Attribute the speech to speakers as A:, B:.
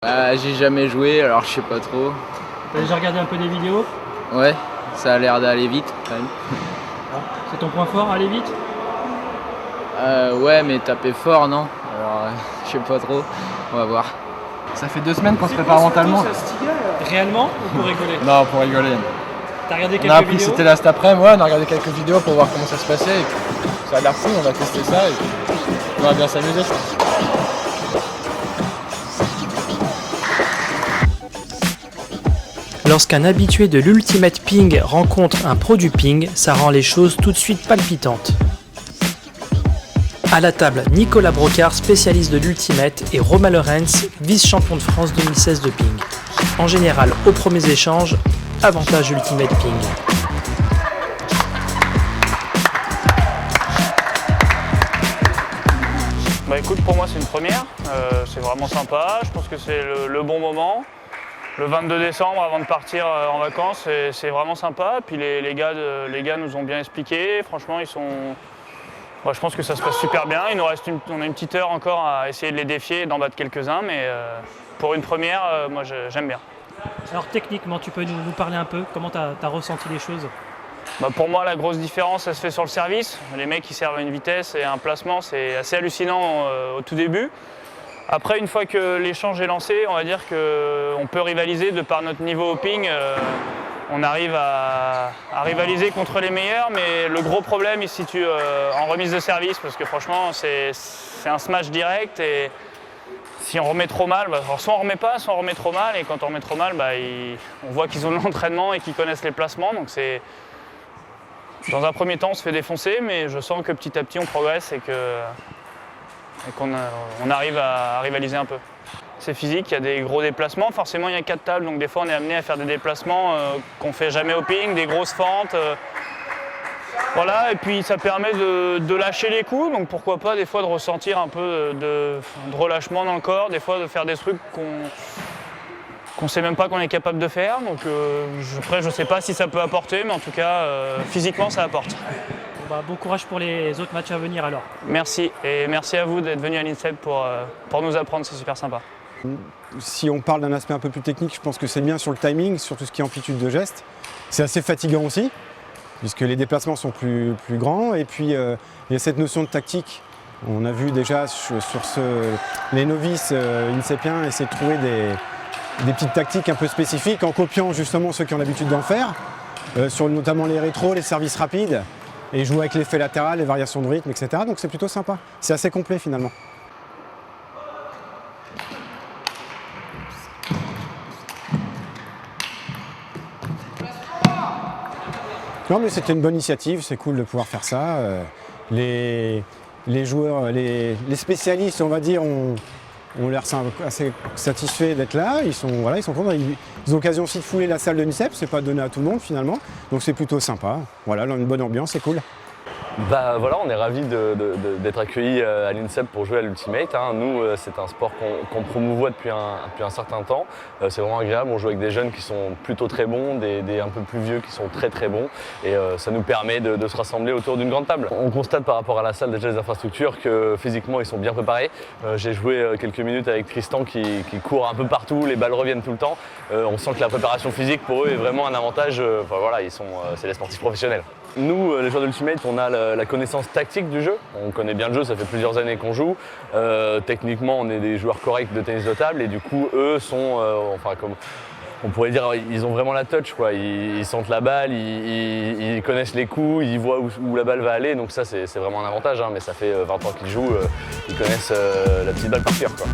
A: J'ai jamais joué, alors je sais pas trop.
B: T'as déjà regardé un peu des vidéos?
A: Ouais, ça a l'air d'aller vite quand même.
B: C'est ton point fort, aller vite?
A: Ouais, mais taper fort, non? Alors, je sais pas trop, on va voir.
C: Ça fait 2 semaines qu'on se prépare mentalement.
B: Réellement ou pour rigoler?
C: Non, pour rigoler.
B: T'as regardé
C: On
B: quelques
C: a appris que
B: vidéos?
C: c'était là cet après-midi, ouais, on a regardé quelques vidéos pour voir comment ça se passait. Et puis, ça a l'air cool, on va tester ça et on va bien s'amuser, je pense.
D: Lorsqu'un habitué de l'Ultimate Ping rencontre un pro du ping, ça rend les choses tout de suite palpitantes. À la table, Nicolas Brocard, spécialiste de l'Ultimate, et Romain Lorenz, vice-champion de France 2016 de ping. En général, aux premiers échanges, avantage Ultimate Ping.
E: Bah écoute, pour moi c'est une première, c'est vraiment sympa, je pense que c'est le bon moment. Le 22 décembre avant de partir en vacances, c'est vraiment sympa. Puis les gars nous ont bien expliqué, franchement ils sont... Bah, je pense que ça se passe super bien, on a une petite heure encore à essayer de les défier et d'en battre quelques-uns, mais pour une première, moi j'aime bien.
B: Alors techniquement, tu peux nous parler un peu? Comment t'as ressenti les choses?
E: Bah pour moi, la grosse différence, ça se fait sur le service. Les mecs qui servent à une vitesse et un placement, c'est assez hallucinant au tout début. Après, une fois que l'échange est lancé, on va dire qu'on peut rivaliser de par notre niveau au ping. On arrive à rivaliser contre les meilleurs, mais le gros problème il se situe en remise de service parce que franchement, c'est un smash direct et si on remet trop mal, bah, soit on remet pas, soit on remet trop mal et quand on remet trop mal, bah, on voit qu'ils ont de l'entraînement et qu'ils connaissent les placements. Donc dans un premier temps, on se fait défoncer, mais je sens que petit à petit, on progresse et qu'on arrive à rivaliser un peu. C'est physique, il y a des gros déplacements. Forcément, il y a 4 tables, donc des fois, on est amené à faire des déplacements qu'on ne fait jamais au ping, des grosses fentes. Voilà, et puis ça permet de lâcher les coups, donc pourquoi pas des fois de ressentir un peu de relâchement dans le corps, des fois de faire des trucs qu'on sait même pas qu'on est capable de faire. Donc après, je sais pas si ça peut apporter, mais en tout cas, physiquement, ça apporte.
B: Bon courage pour les autres matchs à venir alors.
E: Merci, et merci à vous d'être venu à l'INSEP pour nous apprendre, c'est super sympa.
F: Si on parle d'un aspect un peu plus technique, je pense que c'est bien sur le timing, sur tout ce qui est amplitude de geste. C'est assez fatigant aussi, puisque les déplacements sont plus grands. Et puis, il y a cette notion de tactique. On a vu déjà sur les novices INSEPiens essayer de trouver des petites tactiques un peu spécifiques en copiant justement ceux qui ont l'habitude d'en faire, sur notamment les rétros, les services rapides, et jouer avec l'effet latéral, les variations de rythme, etc. Donc c'est plutôt sympa. C'est assez complet finalement. Non mais c'était une bonne initiative, c'est cool de pouvoir faire ça. Les joueurs, les spécialistes, on va dire, ont l'air assez satisfaits d'être là. Ils sont contents. Ils ont l'occasion aussi de fouler la salle de l'INSEP, c'est pas donné à tout le monde finalement. Donc c'est plutôt sympa. Voilà, une bonne ambiance, c'est cool.
G: Bah voilà, on est ravis d'être accueillis à l'INSEP pour jouer à l'Ultimate. Nous, c'est un sport qu'on promouvoit depuis un certain temps. C'est vraiment agréable, on joue avec des jeunes qui sont plutôt très bons, des un peu plus vieux qui sont très très bons. Et ça nous permet de se rassembler autour d'une grande table. On constate par rapport à la salle, déjà les infrastructures, que physiquement ils sont bien préparés. J'ai joué quelques minutes avec Tristan qui court un peu partout, les balles reviennent tout le temps. On sent que la préparation physique pour eux est vraiment un avantage. Voilà, c'est des sportifs professionnels. Nous, les joueurs de l'Ultimate, on a la connaissance tactique du jeu. On connaît bien le jeu, ça fait plusieurs années qu'on joue. Techniquement, on est des joueurs corrects de tennis de table et du coup, eux sont, comme on pourrait dire, ils ont vraiment la touch, quoi. Ils sentent la balle, ils connaissent les coups, ils voient où la balle va aller. Donc ça, c'est vraiment un avantage, mais ça fait 20 ans qu'ils jouent, ils connaissent la petite balle par cœur, quoi.